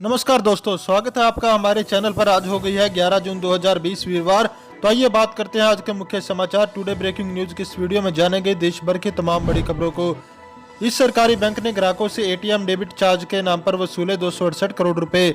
नमस्कार दोस्तों, स्वागत है आपका हमारे चैनल पर। आज हो गई है 11 जून 2020 वीरवार। तो आइए बात करते हैं आज के मुख्य समाचार। टुडे ब्रेकिंग न्यूज की इस वीडियो में जानेंगे देश भर की तमाम बड़ी खबरों को। इस सरकारी बैंक ने ग्राहकों से एटीएम डेबिट चार्ज के नाम पर वसूले 268 करोड़ रुपए।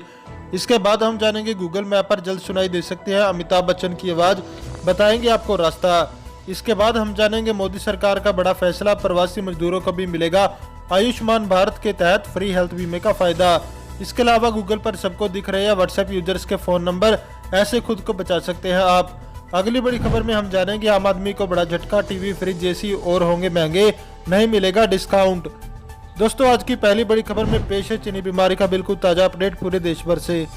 इसके बाद हम जानेंगे गूगल मैप पर जल्द सुनाई दे सकती है अमिताभ बच्चन की आवाज, बताएंगे आपको रास्ता। इसके बाद हम जानेंगे मोदी सरकार का बड़ा फैसला, प्रवासी मजदूरों को भी मिलेगा आयुष्मान भारत के तहत फ्री हेल्थ बीमे का फायदा। इसके अलावा गूगल पर सबको दिख रहे हैं व्हाट्सएप यूजर्स के फोन नंबर, ऐसे खुद को बचा सकते हैं आप। अगली बड़ी खबर में हम जानेंगे आम आदमी को बड़ा झटका, टीवी फ्रिज एसी और होंगे महंगे, नहीं मिलेगा डिस्काउंट। दोस्तों, आज की पहली बड़ी खबर में पेश है चीनी बीमारी का बिल्कुल ताजा अपडेट पूरे देश भर से।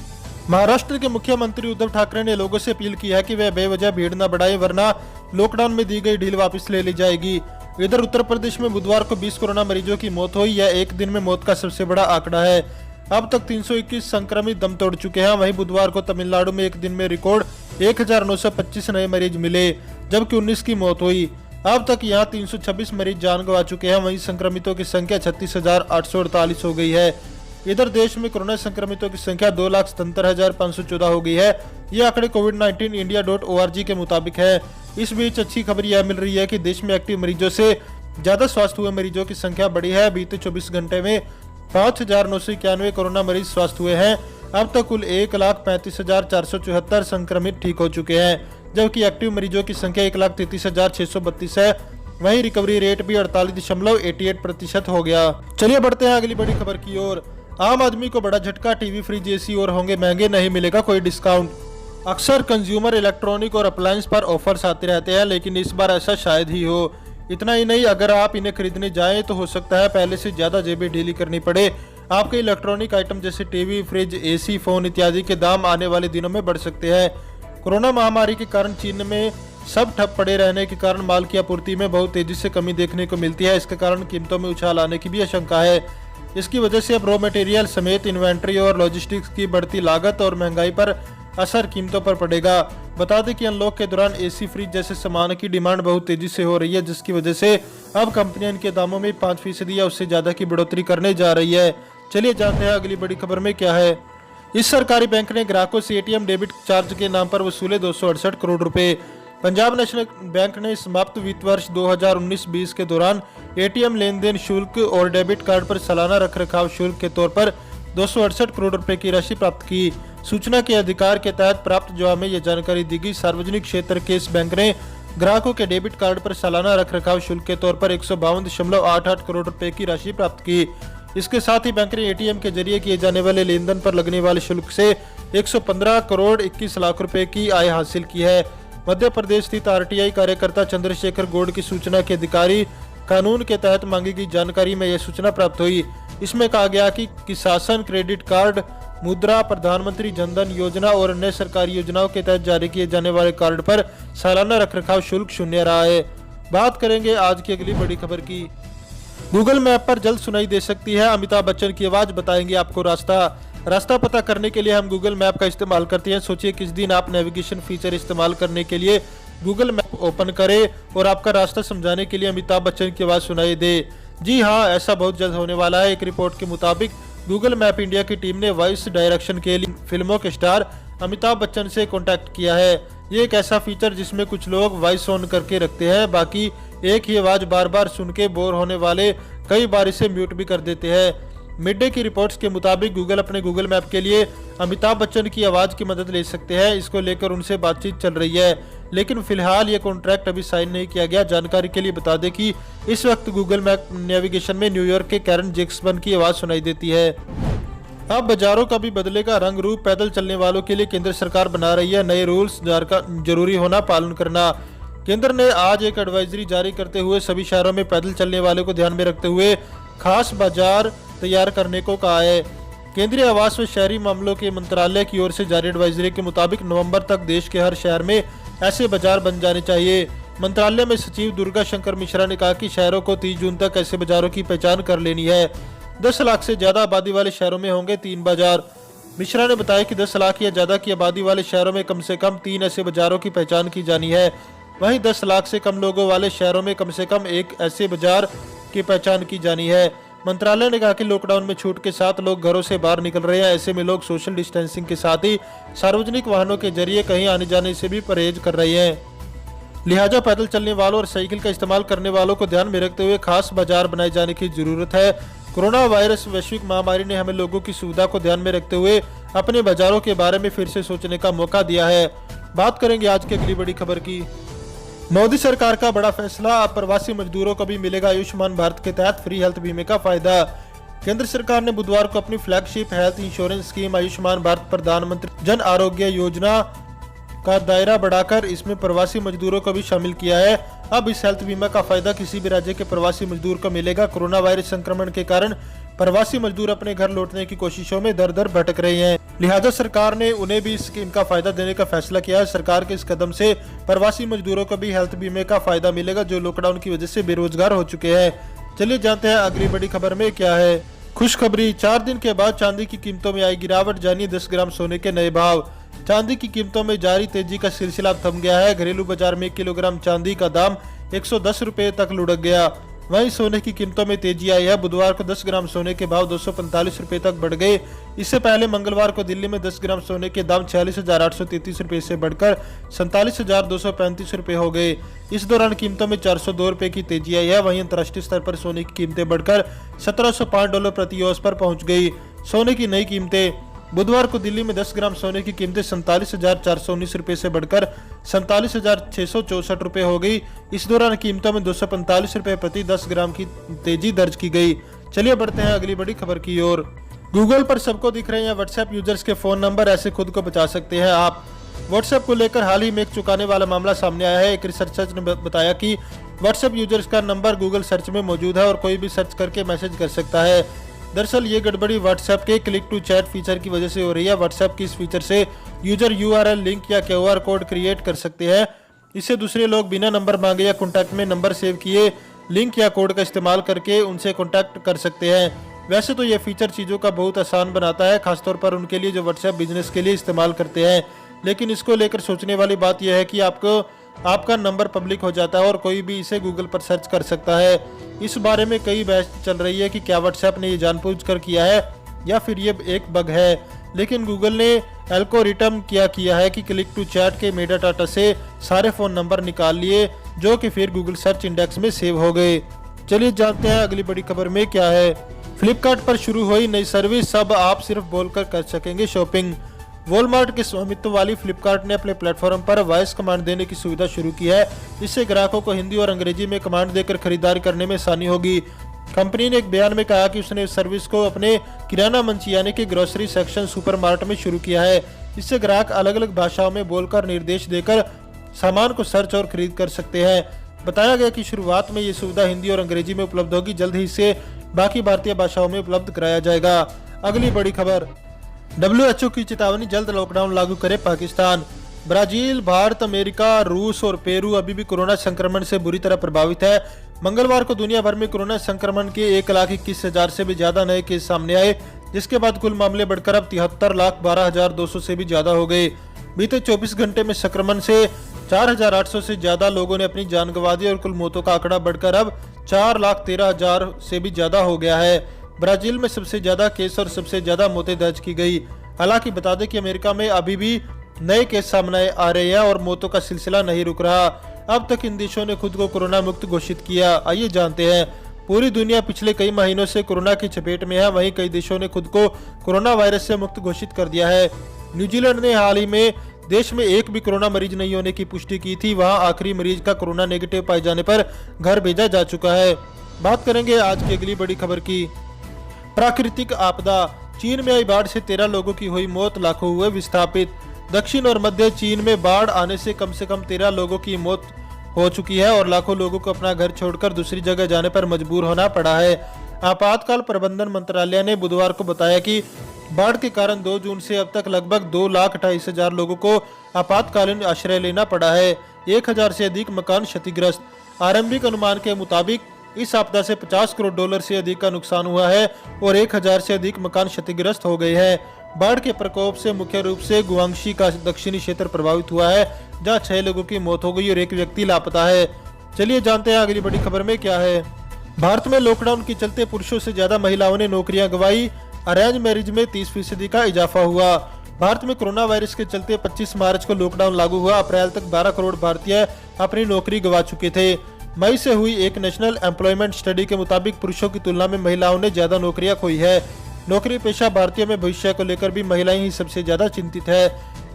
महाराष्ट्र के मुख्यमंत्री उद्धव ठाकरे ने लोगों से अपील की है कि वे बेवजह भीड़ न बढ़ाएं, वरना लॉकडाउन में दी गई ढील वापस ले ली जाएगी। इधर उत्तर प्रदेश में बुधवार को 20 कोरोना मरीजों की मौत हुई। यह एक दिन में मौत का सबसे बड़ा आंकड़ा है। अब तक 321 संक्रमित दम तोड़ चुके हैं। वहीं बुधवार को तमिलनाडु में एक दिन में रिकॉर्ड 1925 नए मरीज मिले, जबकि 19 की मौत हुई। अब तक यहां 326 मरीज जान गंवा चुके हैं। वहीं संक्रमितों की संख्या 36,848 हो गई है। इधर देश में कोरोना संक्रमितों की संख्या 2,77,514 हो गई है। ये आंकड़े COVID-19 India.org के मुताबिक है। इस बीच अच्छी खबर यह मिल रही है कि देश में एक्टिव मरीजों से ज्यादा स्वस्थ हुए मरीजों की संख्या बढ़ी है। बीते 24 घंटे में 5,991 कोरोना मरीज स्वस्थ हुए हैं। अब तक कुल 1,35,474 संक्रमित ठीक हो चुके हैं, जबकि एक्टिव मरीजों की संख्या 1,33,632 है। वहीं रिकवरी रेट भी 48.88% हो गया। चलिए बढ़ते हैं अगली बड़ी खबर की ओर। आम आदमी को बड़ा झटका, टीवी फ्रिज एसी और होंगे महंगे, नहीं मिलेगा कोई डिस्काउंट। अक्सर कंज्यूमर इलेक्ट्रॉनिक और अप्लायंस पर ऑफर्स आते रहते हैं, लेकिन इस बार ऐसा शायद ही हो। इतना ही नहीं, अगर आप इन्हें खरीदने जाएं तो हो सकता है पहले से ज्यादा जेबें ढीली करनी पड़े। आपके इलेक्ट्रॉनिक आइटम जैसे टीवी, फ्रिज, एसी, फोन इत्यादि के दाम आने वाले दिनों में बढ़ सकते हैं। कोरोना महामारी के कारण चीन में सब ठप पड़े रहने के कारण माल की आपूर्ति में बहुत तेजी से कमी देखने को मिलती है। इसके कारण कीमतों में उछाल आने की भी आशंका है। इसकी वजह से अब रॉ मटेरियल समेत इन्वेंट्री और लॉजिस्टिक्स की बढ़ती लागत और महंगाई पर असर कीमतों पर पड़ेगा। बता दें कि अनलॉक के दौरान एसी, फ्रिज जैसे सामान की डिमांड बहुत तेजी से हो रही है, जिसकी वजह से अब कंपनियां इनके दामों में 5% या उससे ज्यादा की बढ़ोतरी करने जा रही है। चलिए जानते हैं अगली बड़ी खबर में क्या है। इस सरकारी बैंक ने ग्राहकों से एटीएम डेबिट चार्ज के नाम पर वसूले 268 करोड़ रुपए। पंजाब नेशनल बैंक ने समाप्त वित्त वर्ष 2019-20 के दौरान एटीएम लेन देन शुल्क और डेबिट कार्ड पर सालाना रखरखाव शुल्क के तौर पर 268 करोड़ रुपए की राशि प्राप्त की। सूचना के अधिकार के तहत प्राप्त जवाब में यह जानकारी दी गई। सार्वजनिक क्षेत्र के इस बैंक ने ग्राहकों के डेबिट कार्ड पर सालाना रखरखाव शुल्क के तौर पर 152.88 करोड़ रुपए की राशि प्राप्त की। इसके साथ ही बैंक ने एटीएम के जरिए किए जाने वाले लेन देन पर लगने वाले शुल्क से 115 करोड़ 21 लाख रुपए की आय हासिल की है। मध्य प्रदेश स्थित आरटीआई कार्यकर्ता चंद्रशेखर गौड़ की सूचना के अधिकारी कानून के तहत मांगी गई जानकारी में यह सूचना प्राप्त हुई। इसमें कहा गया कि किसान क्रेडिट कार्ड, मुद्रा, प्रधानमंत्री जनधन योजना और अन्य सरकारी योजनाओं के तहत जारी किए जाने वाले कार्ड पर सालाना रखरखाव शुल्क शून्य रहा है। बात करेंगे आज की अगली बड़ी खबर की। गूगल मैप पर जल्द सुनाई दे सकती है अमिताभ बच्चन की आवाज, बताएंगे आपको रास्ता पता करने के लिए हम गूगल मैप का इस्तेमाल करते हैं। सोचिए किस दिन आप नेविगेशन फीचर इस्तेमाल करने के लिए गूगल मैप ओपन करें और आपका रास्ता समझाने के लिए अमिताभ बच्चन की आवाज सुनाई दे। जी हाँ, ऐसा बहुत जल्द होने वाला है। एक रिपोर्ट के मुताबिक गूगल मैप इंडिया की टीम ने वॉइस डायरेक्शन के लिए फिल्मों के स्टार अमिताभ बच्चन से कॉन्टैक्ट किया है। ये एक ऐसा फीचर जिसमें कुछ लोग वॉइस ऑन करके रखते हैं, बाकी एक ही आवाज बार बार सुन के बोर होने वाले कई बार इसे म्यूट भी कर देते हैं। मिड डे की रिपोर्ट्स के मुताबिक गूगल अपने गूगल मैप के लिए अमिताभ बच्चन की आवाज की मदद ले सकते हैं। इसको लेकर उनसे बातचीत चल रही है, लेकिन फिलहाल ये कॉन्ट्रैक्ट अभी साइन नहीं किया गया। जानकारी के लिए बता दें कि इस वक्त गूगल मैप नेविगेशन में न्यूयॉर्क के कैरन जैक्सन की आवाज सुनाई देती है। अब बाजारों का भी बदलेगा रंग रूप। पैदल चलने वालों के लिए केंद्र सरकार बना रही है नए रूल्स, का जरूरी होना पालन करना। केंद्र ने आज एक एडवाइजरी जारी करते हुए सभी शहरों में पैदल चलने वालों को ध्यान में रखते हुए खास बाजार तैयार करने को कहा है। केंद्रीय आवास व शहरी मामलों के मंत्रालय की ओर से जारी एडवाइजरी के मुताबिक नवंबर तक देश के हर शहर में ऐसे बाजार बन जाने चाहिए। मंत्रालय में सचिव दुर्गा शंकर मिश्रा ने कहा कि शहरों को 30 जून तक ऐसे बाजारों की पहचान कर लेनी है। 10 लाख से ज्यादा आबादी वाले शहरों में होंगे 3 बाजार। मिश्रा ने बताया कि 10 लाख या ज्यादा की आबादी वाले शहरों में कम से कम 3 ऐसे बाजारों की पहचान की जानी है। वहीं 10 लाख से कम लोगों वाले शहरों में कम से कम एक ऐसे बाजार की पहचान की जानी है। मंत्रालय ने कहा कि लॉकडाउन में छूट के साथ लोग घरों से बाहर निकल रहे हैं। ऐसे में लोग सोशल डिस्टेंसिंग के साथ ही सार्वजनिक वाहनों के जरिए कहीं आने जाने से भी परहेज कर रहे हैं। लिहाजा पैदल चलने वालों और साइकिल का इस्तेमाल करने वालों को ध्यान में रखते हुए खास बाजार बनाए जाने की जरूरत है। कोरोना वायरस वैश्विक महामारी ने हमें लोगों की सुविधा को ध्यान में रखते हुए अपने बाजारों के बारे में फिर से सोचने का मौका दिया है। बात करेंगे आज की अगली बड़ी खबर की। मोदी सरकार का बड़ा फैसला, अब प्रवासी मजदूरों को भी मिलेगा आयुष्मान भारत के तहत फ्री हेल्थ बीमे का फायदा। केंद्र सरकार ने बुधवार को अपनी flagship health insurance scheme Ayushman Bharat प्रधानमंत्री जन आरोग्य योजना का दायरा बढ़ाकर इसमें प्रवासी मजदूरों को भी शामिल किया है। अब इस हेल्थ बीमा का फायदा किसी भी राज्य के प्रवासी मजदूर को मिलेगा। कोरोना वायरस संक्रमण के कारण प्रवासी मजदूर अपने घर लौटने की कोशिशों में दर दर भटक रहे हैं, लिहाजा सरकार ने उन्हें भी इस स्कीम का फायदा देने का फैसला किया है। सरकार के इस कदम से प्रवासी मजदूरों को भी हेल्थ बीमे का फायदा मिलेगा जो लॉकडाउन की वजह से बेरोजगार हो चुके हैं। चलिए जानते हैं अगली बड़ी खबर में क्या है। खुशखबरी, 4 दिन के बाद चांदी की कीमतों में आई गिरावट, जानिए 10 ग्राम सोने के नए भाव। चांदी की कीमतों में जारी तेजी का सिलसिला थम गया है। घरेलू बाजार में 1 किलोग्राम चांदी का दाम 110 रुपए तक लुढ़क गया। वहीं सोने की कीमतों में तेजी आई है। बुधवार को 10 ग्राम सोने के भाव 245 रुपए तक बढ़ गए। इससे पहले मंगलवार को दिल्ली में 10 ग्राम सोने के दाम 46,833 रुपए से बढ़कर 47,235 रुपए हो गए। इस दौरान कीमतों में 402 रुपए की तेजी आई है। वहीं अंतर्राष्ट्रीय स्तर पर सोने की कीमतें बढ़कर $1,705 प्रति औंस पर पहुंच गई। सोने की नई कीमतें, बुधवार को दिल्ली में 10 ग्राम सोने की कीमतें 47,419 रुपए से बढ़कर 47,664 रुपए हो गई। इस दौरान कीमतों में 245 रुपए प्रति 10 ग्राम की तेजी दर्ज की गई। चलिए बढ़ते हैं अगली बड़ी खबर की ओर। गूगल पर सबको दिख रहे हैं व्हाट्सएप यूजर्स के फोन नंबर, ऐसे खुद को बचा सकते हैं आप। व्हाट्सएप को लेकर हाल ही में एक चौंकाने वाला मामला सामने आया है। एक रिसर्चर ने बताया कि व्हाट्सएप यूजर्स का नंबर गूगल सर्च में मौजूद है और कोई भी सर्च करके मैसेज कर सकता है। दरअसल ये गड़बड़ी व्हाट्सएप के क्लिक टू चैट फीचर की वजह से हो रही है। व्हाट्सएप की इस फीचर से यूजर यूआरएल लिंक या क्यूआर कोड क्रिएट कर सकते हैं। इससे दूसरे लोग बिना नंबर मांगे या कॉन्टैक्ट में नंबर सेव किए लिंक या कोड का इस्तेमाल करके उनसे कॉन्टैक्ट कर सकते हैं। वैसे तो ये फीचर चीज़ों का बहुत आसान बनाता है, खासतौर पर उनके लिए जो व्हाट्सएप बिजनेस के लिए इस्तेमाल करते हैं। लेकिन इसको लेकर सोचने वाली बात यह है कि आपका नंबर पब्लिक हो जाता है और कोई भी इसे गूगल पर सर्च कर सकता है। इस बारे में कई बहस चल रही है कि क्या व्हाट्सएप ने ये जानबूझकर किया है या फिर ये एक बग है। लेकिन गूगल ने एल्गोरिथम क्या किया है कि क्लिक टू चैट के मेटा डाटा से सारे फ़ोन नंबर निकाल लिए जो कि फिर गूगल सर्च इंडेक्स में सेव हो गए। चलिए जानते हैं अगली बड़ी खबर में क्या है। फ्लिपकार्ट पर शुरू हुई नई सर्विस, अब आप सिर्फ बोलकर कर सकेंगे शॉपिंग। वॉलमार्ट के स्वामित्व वाली फ्लिपकार्ट ने अपने प्लेटफॉर्म पर वॉइस कमांड देने की सुविधा शुरू की है। इससे ग्राहकों को हिंदी और अंग्रेजी में कमांड देकर खरीदारी करने में आसानी होगी। कंपनी ने एक बयान में कहा कि उसने इस सर्विस को अपने किराना मंच यानी कि ग्रोसरी सेक्शन सुपरमार्केट में शुरू किया है। इससे ग्राहक अलग अलग भाषाओं में बोलकर निर्देश देकर सामान को सर्च और खरीद कर सकते हैं। बताया गया कि शुरुआत में ये सुविधा हिंदी और अंग्रेजी में उपलब्ध होगी, जल्द ही इसे बाकी भारतीय भाषाओं में उपलब्ध कराया जाएगा। अगली बड़ी खबर, WHO की चेतावनी, जल्द लॉकडाउन लागू करे पाकिस्तान। ब्राजील, भारत, अमेरिका, रूस और पेरू अभी भी कोरोना संक्रमण से बुरी तरह प्रभावित है। मंगलवार को दुनिया भर में कोरोना संक्रमण के 1,21,000 से भी ज्यादा नए केस सामने आए, जिसके बाद कुल मामले बढ़कर अब 73,12,200 से भी ज्यादा हो गए। बीते 24 घंटे में संक्रमण से 4,800 से ज्यादा लोगों ने अपनी जान गंवा दी और कुल मौतों का आंकड़ा बढ़कर अब 4,13,000 से भी ज्यादा हो गया है। ब्राजील में सबसे ज्यादा केस और सबसे ज्यादा मौतें दर्ज की गई। हालांकि बता दें कि अमेरिका में अभी भी नए केस सामने आ रहे हैं और मौतों का सिलसिला नहीं रुक रहा। अब तक इन देशों ने खुद को कोरोना मुक्त घोषित किया। आइए जानते हैं। पूरी दुनिया पिछले कई महीनों से कोरोना की चपेट में है, वहीं कई देशों ने खुद को कोरोना वायरस से मुक्त घोषित कर दिया है। न्यूजीलैंड ने हाल ही में देश में एक भी कोरोना मरीज नहीं होने की पुष्टि की थी। वहां आखिरी मरीज का कोरोना नेगेटिव पाए जाने पर घर भेजा जा चुका है। बात करेंगे आज की अगली बड़ी खबर की। प्राकृतिक आपदा, चीन में आई बाढ़ से 13 लोगों की हुई मौत, लाखों हुए विस्थापित। दक्षिण और मध्य चीन में बाढ़ आने से कम 13 लोगों की मौत हो चुकी है और लाखों लोगों को अपना घर छोड़कर दूसरी जगह जाने पर मजबूर होना पड़ा है। आपातकाल प्रबंधन मंत्रालय ने बुधवार को बताया कि बाढ़ के कारण 2 जून से अब तक लगभग 2,28,000 लोगों को आपातकालीन आश्रय लेना पड़ा है। 1,000 से अधिक मकान क्षतिग्रस्त। आरंभिक अनुमान के मुताबिक इस आपदा से $50 करोड़ से अधिक का नुकसान हुआ है और 1,000 से अधिक मकान क्षतिग्रस्त हो गए हैं। बाढ़ के प्रकोप से मुख्य रूप से गुआंगशी का दक्षिणी क्षेत्र प्रभावित हुआ है, जहां 6 लोगों की मौत हो गई और 1 व्यक्ति लापता है। चलिए जानते हैं अगली बड़ी खबर में क्या है। भारत में लॉकडाउन के चलते पुरुषों से ज्यादा महिलाओं ने नौकरियां गंवाई। अरेंज मैरिज में 30% का इजाफा हुआ। भारत में कोरोना वायरस के चलते 25 मार्च को लॉकडाउन लागू हुआ। अप्रैल तक 12 करोड़ भारतीय अपनी नौकरी गंवा चुके थे। मई से हुई एक नेशनल एम्प्लॉयमेंट स्टडी के मुताबिक पुरुषों की तुलना में महिलाओं ने ज्यादा नौकरियां खोई है। नौकरी पेशा भारतीयों में भविष्य को लेकर भी महिलाएं ही सबसे ज्यादा चिंतित है।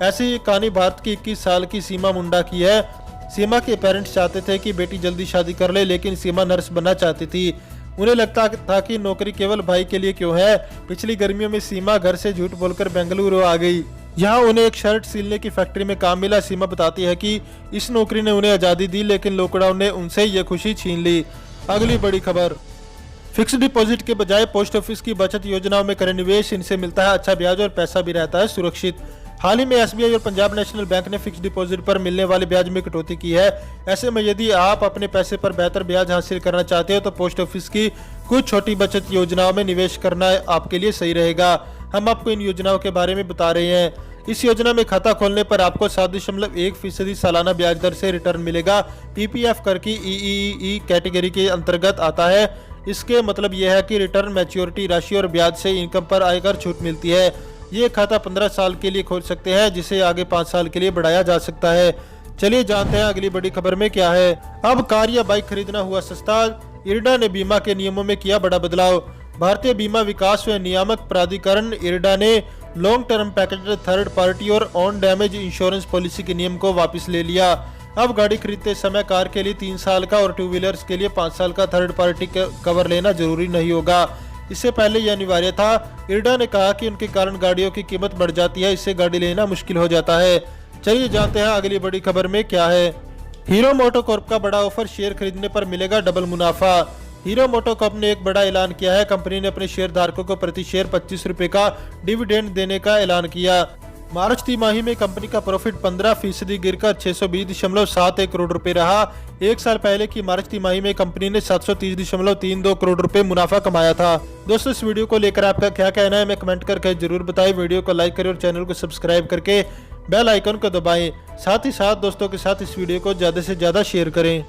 ऐसी ही कहानी भारत की 21 साल की सीमा मुंडा की है। सीमा के पेरेंट्स चाहते थे कि बेटी जल्दी शादी कर ले, लेकिन सीमा नर्स बनना चाहती थी। उन्हें लगता था कि नौकरी केवल भाई के लिए क्यों है। पिछली गर्मियों में सीमा घर से झूठ बोलकर बेंगलुरु आ गई। यहाँ उन्हें एक शर्ट सिलने की फैक्ट्री में काम मिला। सीमा बताती है कि इस नौकरी ने उन्हें आज़ादी दी, लेकिन लॉकडाउन ने उनसे ये खुशी छीन ली। अगली बड़ी खबर, फिक्स डिपॉजिट के बजाय पोस्ट ऑफिस की बचत योजनाओं में करें निवेश, इनसे मिलता है अच्छा ब्याज और पैसा भी रहता है सुरक्षित। हाल ही में एसबीआई और पंजाब नेशनल बैंक ने फिक्स डिपॉजिट पर मिलने वाले ब्याज में कटौती की है। ऐसे में यदि आप अपने पैसे पर बेहतर ब्याज हासिल करना चाहते हो तो पोस्ट ऑफिस की कुछ छोटी बचत योजनाओं में निवेश करना आपके लिए सही रहेगा। हम आपको इन योजनाओं के बारे में बता रहे हैं। इस योजना में खाता खोलने पर आपको 7.1% सालाना ब्याज दर से रिटर्न मिलेगा। पीपीएफ कर की ई कैटेगरी के अंतर्गत आता है। इसके मतलब यह है कि रिटर्न मैच्योरिटी राशि और ब्याज से इनकम पर आयकर छूट मिलती है। ये खाता 15 साल के लिए खोल सकते हैं, जिसे आगे 5 साल के लिए बढ़ाया जा सकता है। चलिए जानते हैं अगली बड़ी खबर में क्या है। अब कार या बाइक खरीदना हुआ सस्ता। इरडा ने बीमा के नियमों में किया बड़ा बदलाव। भारतीय बीमा विकास व नियामक प्राधिकरण इरडा ने long term package, third party और ऑन डैमेज इंश्योरेंस पॉलिसी के नियम को वापस ले लिया। अब गाड़ी खरीदते समय कार के लिए 3 साल का और 2 व्हीलर्स के लिए 5 साल का थर्ड पार्टी कवर लेना जरूरी नहीं होगा। इससे पहले यह अनिवार्य था। इरडा ने कहा कि उनके कारण गाड़ियों की कीमत बढ़ जाती है, इससे गाड़ी लेना मुश्किल हो जाता है। चलिए जानते हैं अगली बड़ी खबर में क्या है। हीरो मोटोकॉर्प का बड़ा ऑफर, शेयर खरीदने पर मिलेगा डबल मुनाफा। हीरो मोटोकॉर्प ने एक बड़ा ऐलान किया है। कंपनी ने अपने शेयर धारकों को प्रति शेयर 25 रुपए का डिविडेंड देने का ऐलान किया। मार्च तिमाही में कंपनी का प्रॉफिट 15% गिरकर 620.71 करोड़ रुपए रहा। एक साल पहले की मार्च तिमाही में कंपनी ने 730.32 करोड़ रुपए मुनाफा कमाया था। दोस्तों, इस वीडियो को लेकर आपका क्या कहना है, हमें कमेंट करके जरूर बताएं। वीडियो को लाइक करें और चैनल को सब्सक्राइब करके बेल आइकन को दबाएं। साथ ही साथ दोस्तों के साथ इस वीडियो को ज्यादा से ज्यादा शेयर करें।